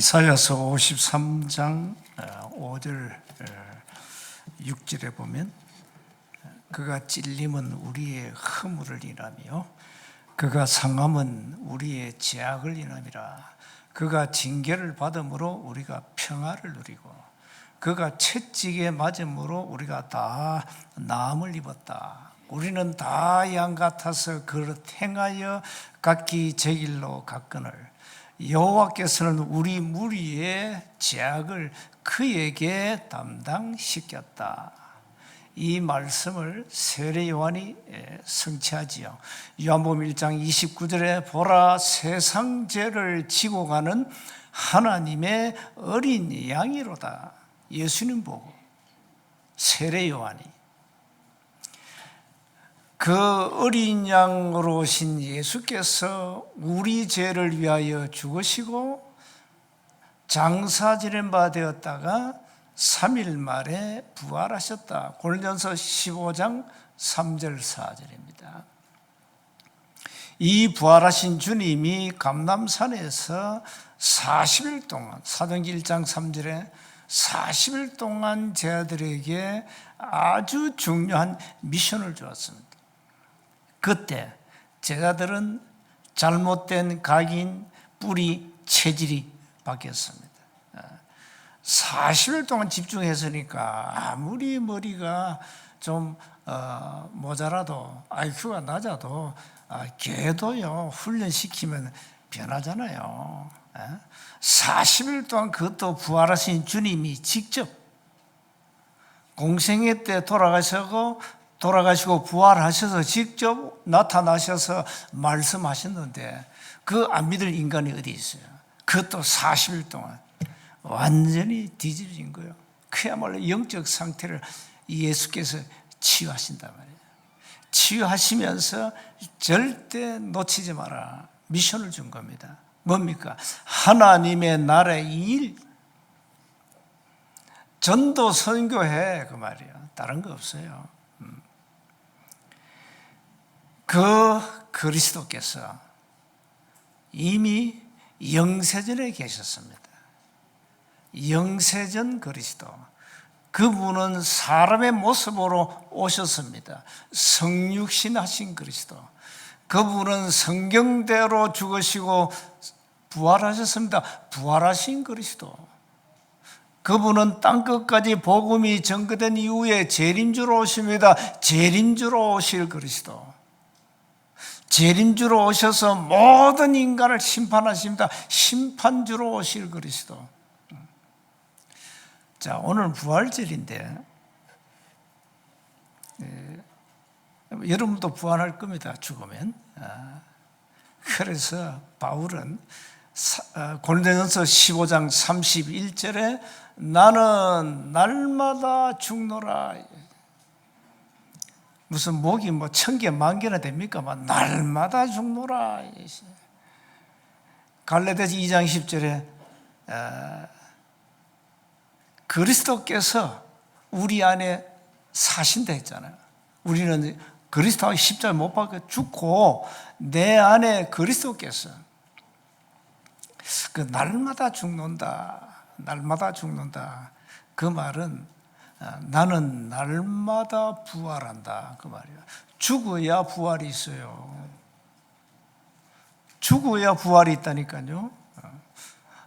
이사야서 53장 5절 6절에 보면 그가 찔림은 우리의 허물을 인하며 그가 상함은 우리의 죄악을 인함이라. 그가 징계를 받음으로 우리가 평화를 누리고 그가 채찍에 맞음으로 우리가 다 나음을 입었다. 우리는 다 양 같아서 그릇 행하여 각기 제 길로 갔거늘 여호와께서는 우리 무리의 죄악을 그에게 담당시켰다. 이 말씀을 세례 요한이 성취하지요. 요한복음 1장 29절에 보라, 세상 죄를 지고 가는 하나님의 어린 양이로다. 예수님 보고 세례 요한이 그 어린 양으로 오신 예수께서 우리 죄를 위하여 죽으시고 장사 지낸 바 되었다가 3일 만에 부활하셨다. 고린도전서 15장 3절 4절입니다. 이 부활하신 주님이 감람산에서 40일 동안, 사도행전 1장 3절에 40일 동안 제자들에게 아주 중요한 미션을 주었습니다. 그때 제자들은 잘못된 각인, 뿌리, 체질이 바뀌었습니다. 40일 동안 집중했으니까 아무리 머리가 좀 모자라도 IQ가 낮아도 걔도요 훈련시키면 변하잖아요. 40일 동안 그것도 부활하신 주님이 직접 공생애 때 돌아가시고 부활하셔서 직접 나타나셔서 말씀하셨는데 그 안 믿을 인간이 어디 있어요? 그것도 40일 동안 완전히 뒤집어진 거예요. 그야말로 영적 상태를 예수께서 치유하신단 말이에요. 치유하시면서 절대 놓치지 마라 미션을 준 겁니다. 뭡니까? 하나님의 나라의 일, 전도 선교해 그 말이에요. 다른 거 없어요. 그 그리스도께서 이미 영세전에 계셨습니다. 영세전 그리스도. 그분은 사람의 모습으로 오셨습니다. 성육신 하신 그리스도. 그분은 성경대로 죽으시고 부활하셨습니다. 부활하신 그리스도. 그분은 땅끝까지 복음이 전거된 이후에 재림주로 오십니다. 재림주로 오실 그리스도. 재림주로 오셔서 모든 인간을 심판하십니다. 심판주로 오실 그리스도. 자, 오늘 부활절인데 여러분도 부활할 겁니다. 죽으면. 그래서 바울은 고린도전서 15장 31절에 나는 날마다 죽노라. 무슨 목이 1000개, 10,000개나 됩니까? 날마다 죽노라. 갈라디아서 2장 10절에 그리스도께서 우리 안에 사신다 했잖아요. 우리는 그리스도와 십자가에 못 박혀 죽고 내 안에 그리스도께서 그 날마다 죽는다. 날마다 죽는다. 그 말은 나는 날마다 부활한다. 그 말이야. 죽어야 부활이 있어요. 죽어야 부활이 있다니까요.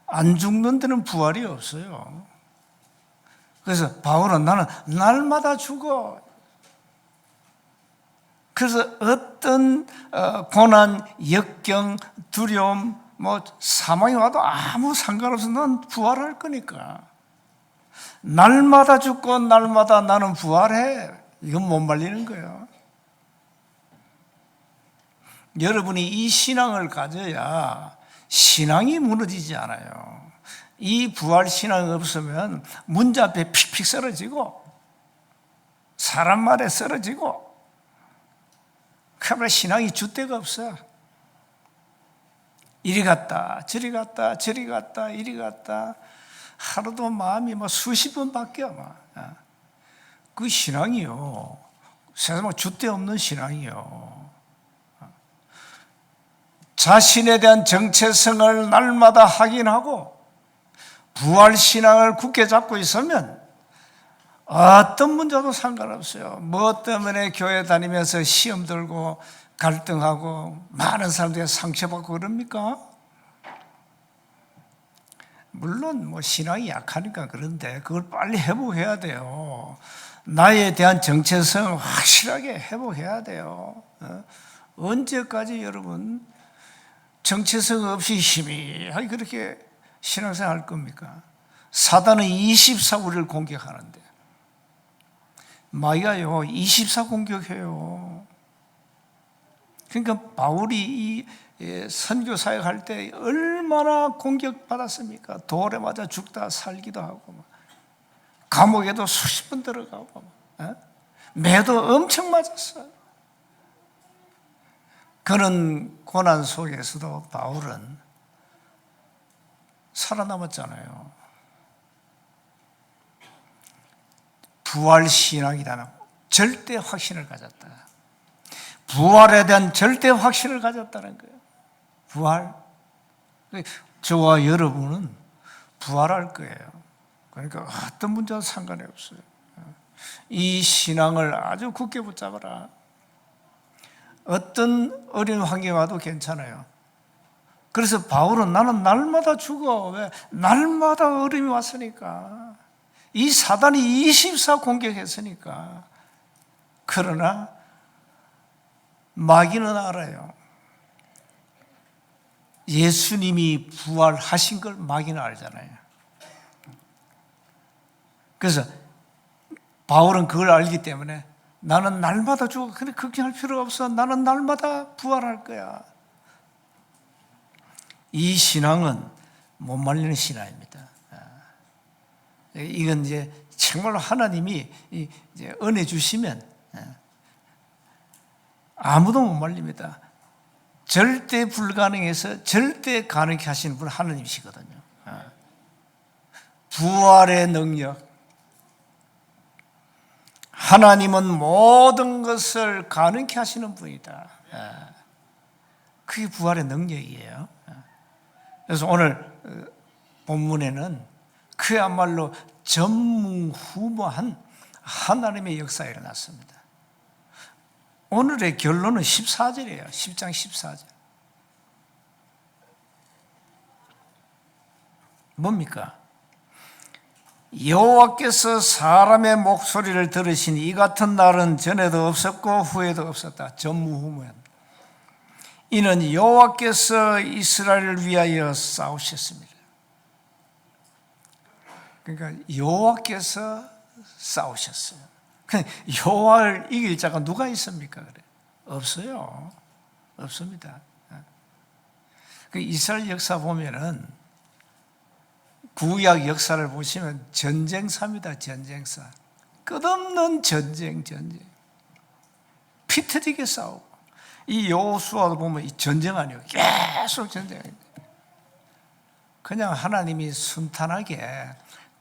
안 죽는 데는 부활이 없어요. 그래서 바울은 나는 날마다 죽어. 그래서 어떤 고난, 역경, 두려움, 사망이 와도 아무 상관없어. 난 부활할 거니까. 날마다 죽고 날마다 나는 부활해. 이건 못 말리는 거예요. 여러분이 이 신앙을 가져야 신앙이 무너지지 않아요. 이 부활 신앙이 없으면 문제 앞에 픽픽 쓰러지고 사람 말에 쓰러지고 그러면 신앙이 줏대가 없어요. 이리 갔다 저리 갔다 저리 갔다 이리 갔다 하루도 마음이 수십 번 바뀌어. 그 신앙이요. 세상에 줏대 없는 신앙이요. 자신에 대한 정체성을 날마다 확인하고 부활 신앙을 굳게 잡고 있으면 어떤 문제도 상관없어요. 뭐 때문에 교회 다니면서 시험 들고 갈등하고 많은 사람들이 상처받고 그럽니까? 물론 뭐 신앙이 약하니까 그런데 그걸 빨리 회복해야 돼요. 나에 대한 정체성 확실하게 회복해야 돼요. 언제까지 여러분 정체성 없이 희미하게 그렇게 신앙생활 할 겁니까? 사단은 24 우리를 공격하는데 마귀가요 24 공격해요. 그러니까 바울이 이 선교 사역할 때 얼마나 공격받았습니까? 돌에 맞아 죽다 살기도 하고 감옥에도 수십 번 들어가고 매도 엄청 맞았어요. 그런 고난 속에서도 바울은 살아남았잖아요. 부활 신앙이라는 절대 확신을 가졌다. 부활에 대한 절대 확신을 가졌다는 거예요. 부활. 저와 여러분은 부활할 거예요. 그러니까 어떤 문제와 상관이 없어요. 이 신앙을 아주 굳게 붙잡아라. 어떤 어려운 환경이 와도 괜찮아요. 그래서 바울은 나는 날마다 죽어. 왜? 날마다 어려움이 왔으니까. 이 사단이 24 공격했으니까. 그러나 마귀는 알아요. 예수님이 부활하신 걸 마귀는 알잖아요. 그래서 바울은 그걸 알기 때문에 나는 날마다 죽어. 근데 걱정할 필요가 없어. 나는 날마다 부활할 거야. 이 신앙은 못 말리는 신앙입니다. 이건 이제 정말로 하나님이 이제 은혜 주시면 아무도 못 말립니다. 절대 불가능해서 절대 가능케 하시는 분은 하나님이시거든요. 부활의 능력. 하나님은 모든 것을 가능케 하시는 분이다. 그게 부활의 능력이에요. 그래서 오늘 본문에는 그야말로 전무후무한 하나님의 역사가 일어났습니다. 오늘의 결론은 14절이에요. 10장 14절. 뭡니까? 여호와께서 사람의 목소리를 들으신 이 같은 날은 전에도 없었고 후에도 없었다. 전무후무한. 이는 여호와께서 이스라엘을 위하여 싸우셨습니다. 그러니까 여호와께서 싸우셨어요. 여호와를 이길 자가 누가 있습니까? 그래? 없어요. 없습니다. 이스라엘 역사 보면은 구약 역사를 보시면 전쟁사입니다. 전쟁사. 끝없는 전쟁. 피 터지게 싸우고. 이 여호수아도 보면 이 전쟁 아니에요. 계속 전쟁입니다. 그냥 하나님이 순탄하게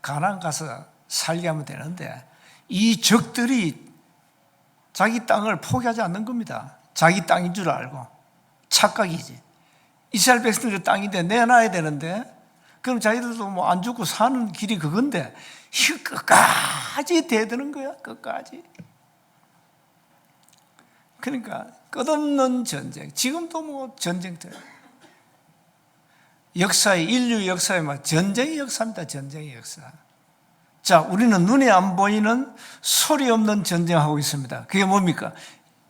가나안 가서 살게 하면 되는데 이 적들이 자기 땅을 포기하지 않는 겁니다. 자기 땅인 줄 알고. 착각이지. 이스라엘 백성들의 땅인데 내놔야 되는데 그럼 자기들도 뭐 안 죽고 사는 길이 그건데 끝까지 대드는 거야. 끝까지. 그러니까 끝없는 전쟁. 지금도 뭐 전쟁터. 역사의 인류 역사에 막 전쟁의 역사입니다. 전쟁의 역사. 자, 우리는 눈에 안 보이는 소리 없는 전쟁하고 있습니다. 그게 뭡니까?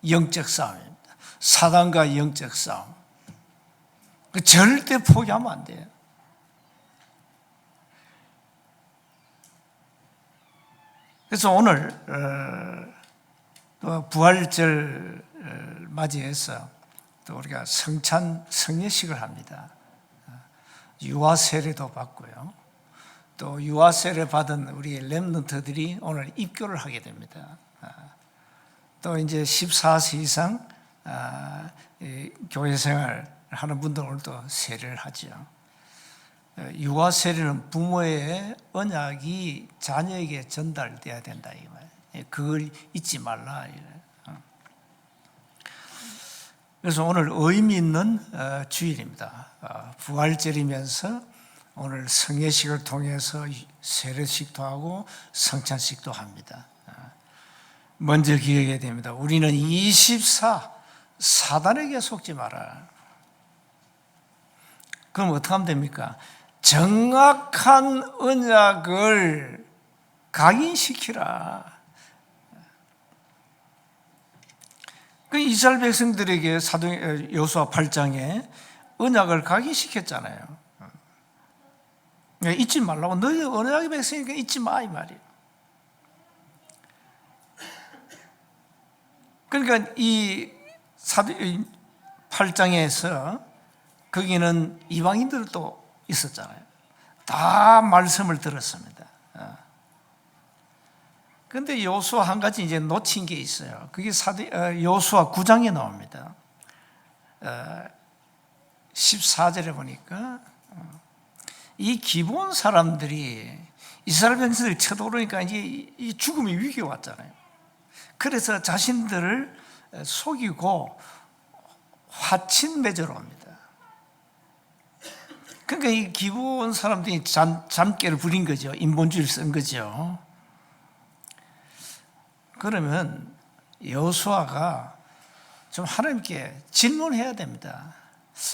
영적 싸움입니다. 사단과 영적 싸움. 절대 포기하면 안 돼요. 그래서 오늘 부활절 맞이해서 또 우리가 성례식을 합니다. 유아 세례도 받고요. 또 유아 세례 받은 우리 렘넌트들이 오늘 입교를 하게 됩니다. 또 이제 14세 이상 교회 생활 하는 분들 오늘도 세례를 하죠. 유아 세례는 부모의 언약이 자녀에게 전달돼야 된다 이 말. 그걸 잊지 말라. 그래서 오늘 의미 있는 주일입니다. 부활절이면서 오늘 성례식을 통해서 세례식도 하고 성찬식도 합니다. 먼저 기억해야 됩니다. 우리는 24 사단에게 속지 마라. 그럼 어떻게 하면 됩니까? 정확한 언약을 각인시키라. 그 이스라엘 백성들에게 여호수아 8장에 언약을 각인시켰잖아요. 잊지 말라고. 너희 언약의 백성이니까 잊지 마, 이 말이에요. 그러니까 이 8장에서 거기는 이방인들도 있었잖아요. 다 말씀을 들었습니다. 그런데 여호수아 한 가지 이제 놓친 게 있어요. 그게 여호수아 9장에 나옵니다. 14절에 보니까 이 기본 사람들이 이스라엘 백성들이 쳐들어오니까 이제 이 죽음의 위기가 왔잖아요. 그래서 자신들을 속이고 화친 맺으러 옵니다. 그러니까 이 기본 사람들이 잠깨를 부린 거죠. 인본주의를 쓴 거죠. 그러면 여호수아가 좀 하나님께 질문해야 됩니다.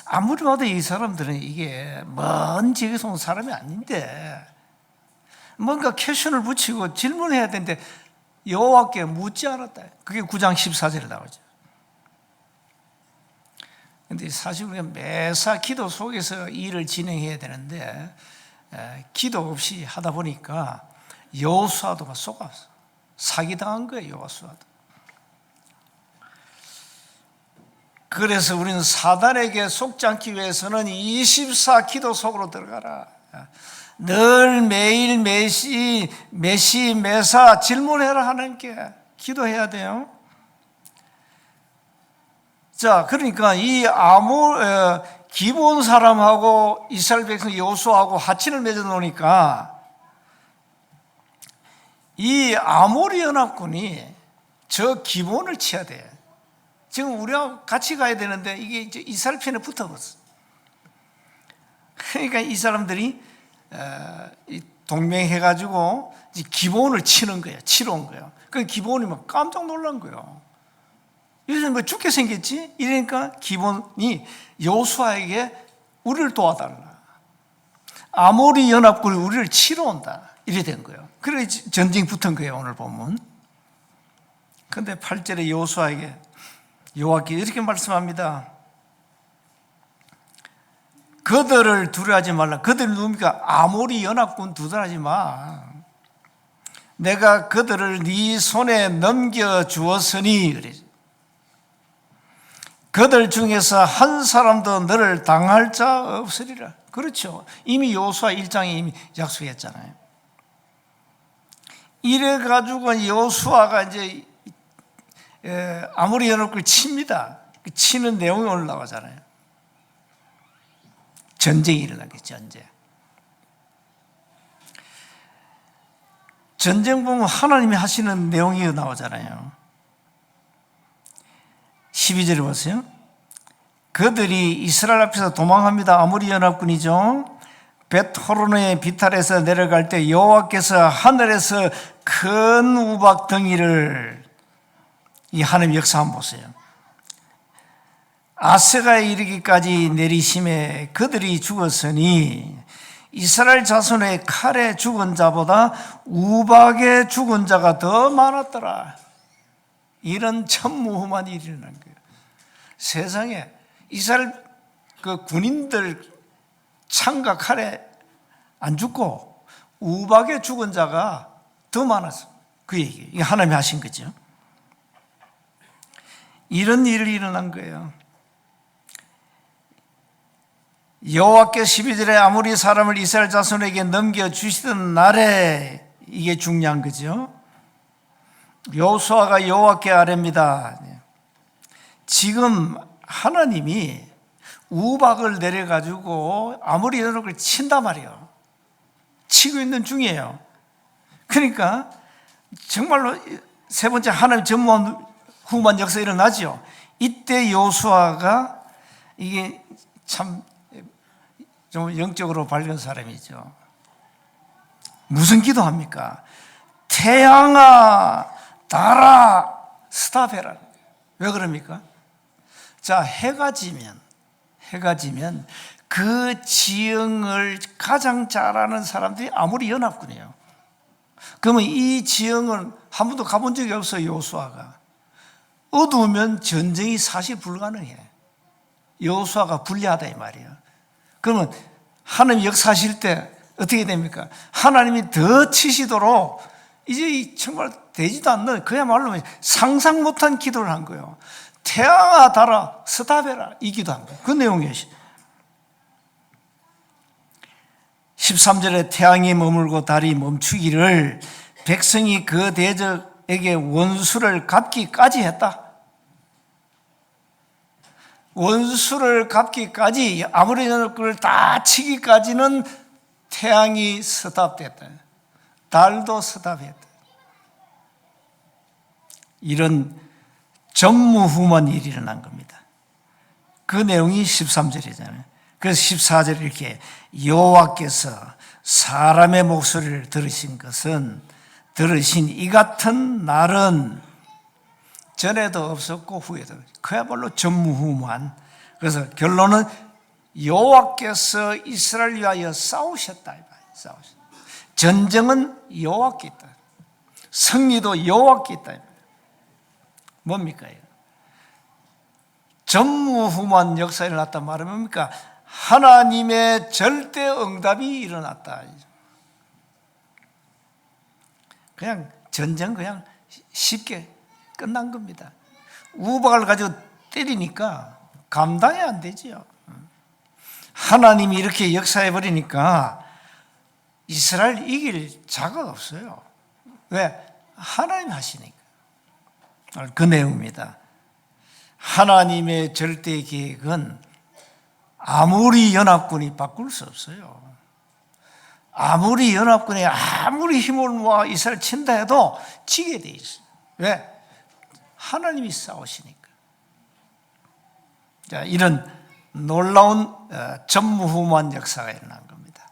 아무리 봐도 이 사람들은 이게 먼 지역에서 온 사람이 아닌데 뭔가 퀘션을 붙이고 질문해야 되는데 여호와께 묻지 않았다. 그게 9장 14절에 나오죠. 그런데 사실 우리가 매사 기도 속에서 일을 진행해야 되는데 기도 없이 하다 보니까 여호수아도 막 속았어. 사기당한 거예요, 여호수아도. 그래서 우리는 사단에게 속지 않기 위해서는 24 기도 속으로 들어가라. 늘 매일 매사 질문해라. 하나님께 기도해야 돼요. 자, 그러니까 이 기본 사람하고 이스라엘 백성 여호수아하고 하친을 맺어 놓으니까 이 아모리 연합군이 저 기본을 쳐야 돼. 지금 우리하고 같이 가야 되는데 이게 이제 이스라엘 편에 붙어버렸어. 그러니까 이 사람들이 동맹해가지고 기본을 치는 거예요. 치러 온 거예요. 그 기본이 막 깜짝 놀란 거예요. 요즘 뭐 죽게 생겼지? 이러니까 기본이 여호수아에게 우리를 도와달라. 아모리 연합군이 우리를 치러 온다. 이래 된 거예요. 그래 전쟁 붙은 거예요. 오늘 보면. 그런데 8절에 여호와께 이렇게 말씀합니다. 그들을 두려워하지 말라. 그들이 누굽니까? 아모리 연합군 두려워하지 마. 내가 그들을 네 손에 넘겨주었으니 그래. 그들 중에서 한 사람도 너를 당할 자 없으리라. 그렇죠. 이미 여호수아 1장에 이미 약속했잖아요. 이래가지고 여호수아가 이제 아모리 연합군을 칩니다. 치는 내용이 올라가잖아요. 전쟁이 일어나겠죠. 전쟁 보면 하나님이 하시는 내용이 나오잖아요. 12절에 보세요. 그들이 이스라엘 앞에서 도망합니다. 아모리 연합군이죠. 벳호론의 비탈에서 내려갈 때 여호와께서 하늘에서 큰 우박 덩이를 이 하나님 역사 한번 보세요. 아세가에 이르기까지 내리심에 그들이 죽었으니 이스라엘 자손의 칼에 죽은 자보다 우박에 죽은 자가 더 많았더라. 이런 천무후만 일이 일어난 거예요. 세상에 이스라엘 그 군인들 창과 칼에 안 죽고 우박에 죽은 자가 더 많았어. 그 얘기. 이게 하나님이 하신 거죠. 이런 일이 일어난 거예요. 여호와께 12절에 아모리 사람을 이스라엘 자손에게 넘겨주시던 날에 이게 중요한 거죠. 여호수아가 여호와께 아뢰입니다. 지금 하나님이 우박을 내려가지고 아모리 연합군을 친단 말이에요. 치고 있는 중이에요. 그러니까 정말로 세 번째 하나님 전무한 후만 역사 일어나죠. 이때 여호수아가 이게 참 좀 영적으로 밝은 사람이죠. 무슨 기도합니까? 태양아, 달아, 스탑해라. 왜 그럽니까? 자, 해가 지면 그 지형을 가장 잘 아는 사람들이 아무리 연합군이에요. 그러면 이 지형은 한 번도 가본 적이 없어요, 여호수아가. 어두우면 전쟁이 사실 불가능해. 여호수아가 불리하다 이 말이에요. 그러면 하나님 역사하실 때 어떻게 됩니까? 하나님이 더 치시도록 이제 정말 되지도 않는 그야말로 상상 못한 기도를 한 거예요. 태양아 달아 스탑해라 이 기도한 거예요. 그 내용이에요. 13절에 태양이 머물고 달이 멈추기를 백성이 그 대적에게 원수를 갚기까지 했다. 원수를 갚기까지 아무리 그걸 다 치기까지는 태양이 스탑됐다. 달도 스탑했다. 이런 전무후무한 일이 일어난 겁니다. 그 내용이 13절이잖아요. 그래서 14절에 이렇게 여호와께서 사람의 목소리를 들으신 이 같은 날은 전에도 없었고 후에도 그야말로 전무후무한. 그래서 결론은 여호와께서 이스라엘 위하여 싸우셨다. 전쟁은 여호와께 있다. 승리도 여호와께 있다. 뭡니까? 전무후무한 역사가 일어났단 말은 뭡니까? 하나님의 절대 응답이 일어났다. 그냥 전쟁 그냥 쉽게 끝난 겁니다. 우박을 가지고 때리니까 감당이 안 되지요. 하나님이 이렇게 역사해 버리니까 이스라엘 이길 자가 없어요. 왜? 하나님이 하시니까. 그 내용입니다. 하나님의 절대 계획은 아무리 연합군이 바꿀 수 없어요. 아무리 연합군이 아무리 힘을 모아 이스라엘 친다 해도 지게 돼 있어요. 왜? 하나님이 싸우시니까. 자, 이런 놀라운 전무후무한 역사가 일어난 겁니다.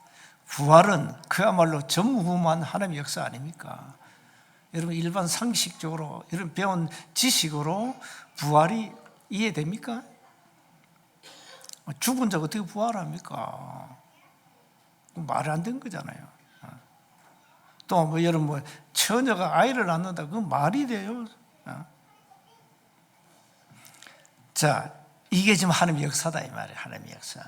부활은 그야말로 전무후무한 하나님의 역사 아닙니까? 여러분 일반 상식적으로 여러분 배운 지식으로 부활이 이해됩니까? 죽은 자 어떻게 부활합니까? 말이 안 된 거잖아요. 또 뭐 여러분 처녀가 아이를 낳는다 그건 말이 돼요? 자, 이게 지금 하나님의 역사다 이 말이에요. 하나님의 역사.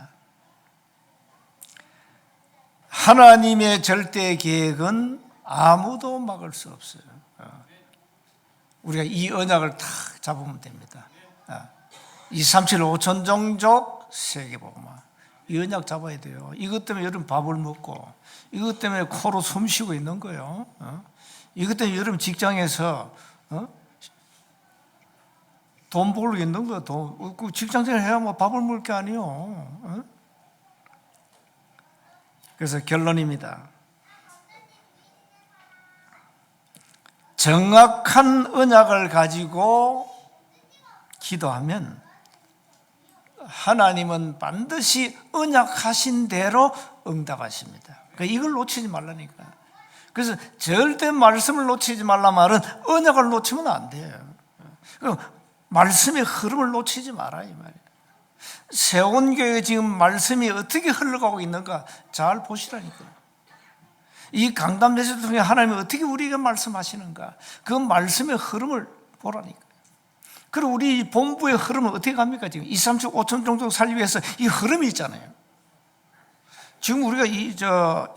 하나님의 절대 계획은 아무도 막을 수 없어요. 우리가 이 언약을 탁 잡으면 됩니다. 237 5천 종족 세계복음화. 이 언약 잡아야 돼요. 이것 때문에 여러분 밥을 먹고, 이것 때문에 코로 숨 쉬고 있는 거예요. 이것 때문에 여러분 직장에서 돈 벌고 있는 거예요. 그 직장생활 해야 뭐 밥을 먹을 게 아니에요. 그래서 결론입니다. 정확한 언약을 가지고 기도하면 하나님은 반드시 언약하신 대로 응답하십니다. 이걸 놓치지 말라니까. 그래서 절대 말씀을 놓치지 말라 말은 언약을 놓치면 안 돼요. 말씀의 흐름을 놓치지 마라 이 말이에요. 세원교회 지금 말씀이 어떻게 흘러가고 있는가 잘 보시라니까요. 이 강단 메시지 통해 하나님이 어떻게 우리에게 말씀하시는가 그 말씀의 흐름을 보라니까. 그리고 우리 본부의 흐름은 어떻게 갑니까? 지금 2, 3, 5천 종족 살기 위해서 이 흐름이 있잖아요. 지금 우리가 2,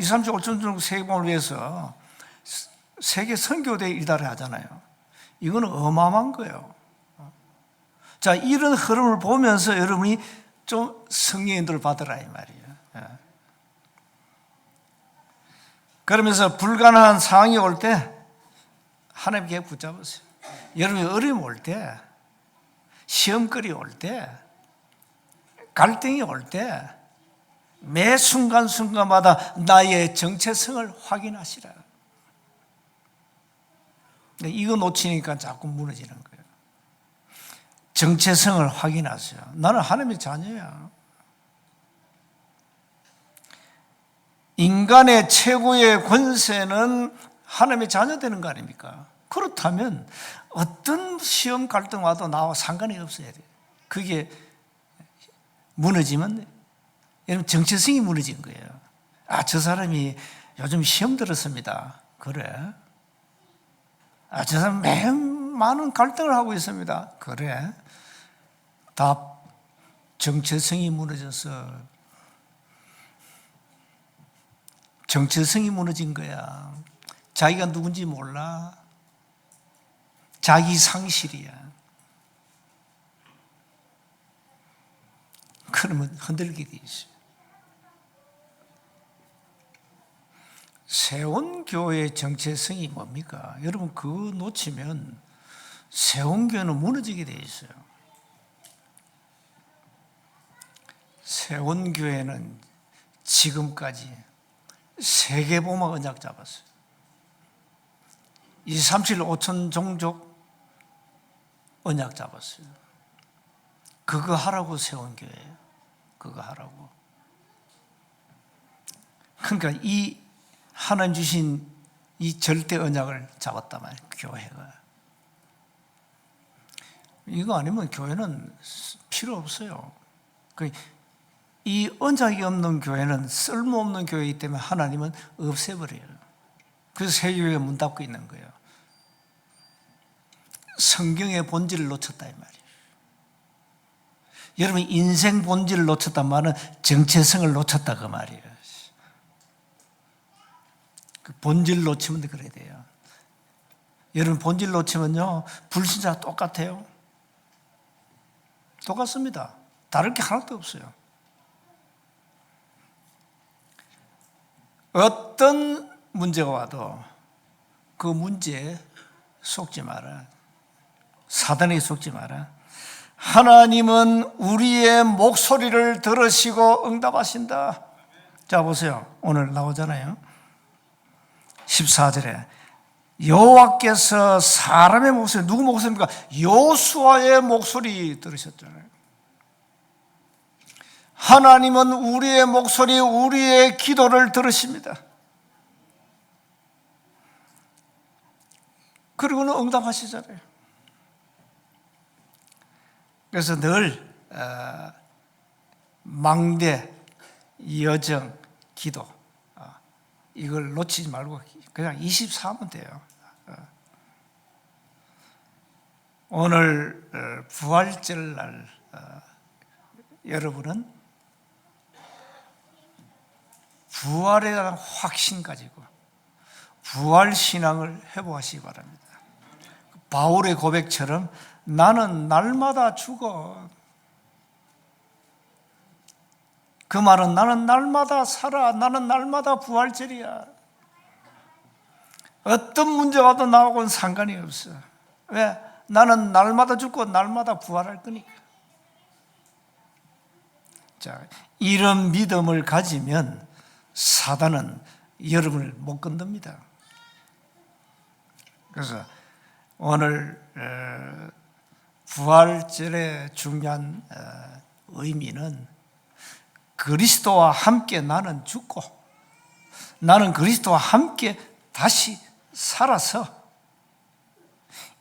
3, 5천 종족 세계복음을 위해서 세계 선교대회 이달을 하잖아요. 이거는 어마어마한 거예요. 자, 이런 흐름을 보면서 여러분이 좀 성령인도를 받으라 이 말이에요. 그러면서 불가능한 상황이 올 때 하나님께 붙잡으세요. 여러분이 어려움 올 때, 시험거리 올 때, 갈등이 올 때 매 순간순간마다 나의 정체성을 확인하시라. 이거 놓치니까 자꾸 무너지는 거예요. 정체성을 확인하세요. 나는 하나님의 자녀야. 인간의 최고의 권세는 하나님의 자녀 되는 거 아닙니까? 그렇다면 어떤 시험 갈등 와도 나와 상관이 없어야 돼요. 그게 무너지면 여러분 정체성이 무너진 거예요. 아, 저 사람이 요즘 시험 들었습니다. 그래? 아, 저 사람 매우 많은 갈등을 하고 있습니다. 그래? 답, 정체성이 무너져서 정체성이 무너진 거야. 자기가 누군지 몰라. 자기 상실이야. 그러면 흔들게 돼 있어요. 세원교회의 정체성이 뭡니까? 여러분 그거 놓치면 세원교회는 무너지게 돼 있어요. 세원교회는 지금까지 세계보마 언약 잡았어요. 237 5천 종족 언약 잡았어요. 그거 하라고 세운 교회예요. 그거 하라고. 그러니까 이 하나님 주신 이 절대 언약을 잡았단 말이에요. 교회가. 이거 아니면 교회는 필요 없어요. 이 언약이 없는 교회는 쓸모없는 교회이기 때문에 하나님은 없애버려요. 그래서 새 교회가 문 닫고 있는 거예요. 성경의 본질을 놓쳤다 이 말이에요. 여러분 인생 본질을 놓쳤단 말은 정체성을 놓쳤다 그 말이에요. 그 본질 놓치면 그래야 돼요. 여러분 본질 놓치면요 불신자 똑같아요. 똑같습니다. 다를 게 하나도 없어요. 어떤 문제가 와도 그 문제에 속지 마라. 사단에게 속지 마라. 하나님은 우리의 목소리를 들으시고 응답하신다. 자 보세요. 오늘 나오잖아요. 14절에 여호와께서 사람의 목소리, 누구 목소리입니까? 여호수아의 목소리 들으셨잖아요. 하나님은 우리의 목소리, 우리의 기도를 들으십니다. 그리고는 응답하시잖아요. 그래서 늘 망대, 여정, 기도 이걸 놓치지 말고 그냥 24하면 돼요. 오늘 부활절 날 여러분은 부활에 대한 확신 가지고 부활신앙을 회복하시기 바랍니다. 바울의 고백처럼 나는 날마다 죽어. 그 말은 나는 날마다 살아. 나는 날마다 부활절이야. 어떤 문제가 와도 나하고는 상관이 없어. 왜? 나는 날마다 죽고 날마다 부활할 거니까. 자, 이런 믿음을 가지면 사단은 여러분을 못 건듭니다. 그래서 오늘 부활절의 중요한 의미는 그리스도와 함께 나는 죽고 나는 그리스도와 함께 다시 살아서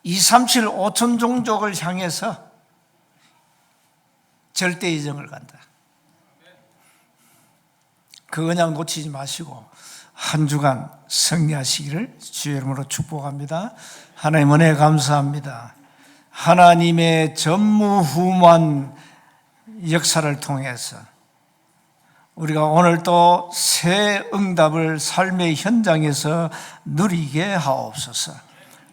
237 5천 종족을 향해서 절대 이정을 간다. 그 언약 놓치지 마시고 한 주간 승리하시기를 주의 이름으로 축복합니다. 하나님 은혜 감사합니다. 하나님의 전무후무한 역사를 통해서 우리가 오늘 또 새 응답을 삶의 현장에서 누리게 하옵소서.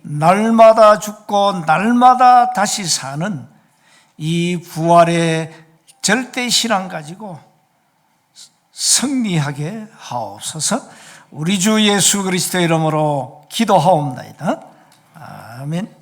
날마다 죽고 날마다 다시 사는 이 부활의 절대 신앙 가지고 승리하게 하옵소서. 우리 주 예수 그리스도의 이름으로 기도하옵나이다. 아멘.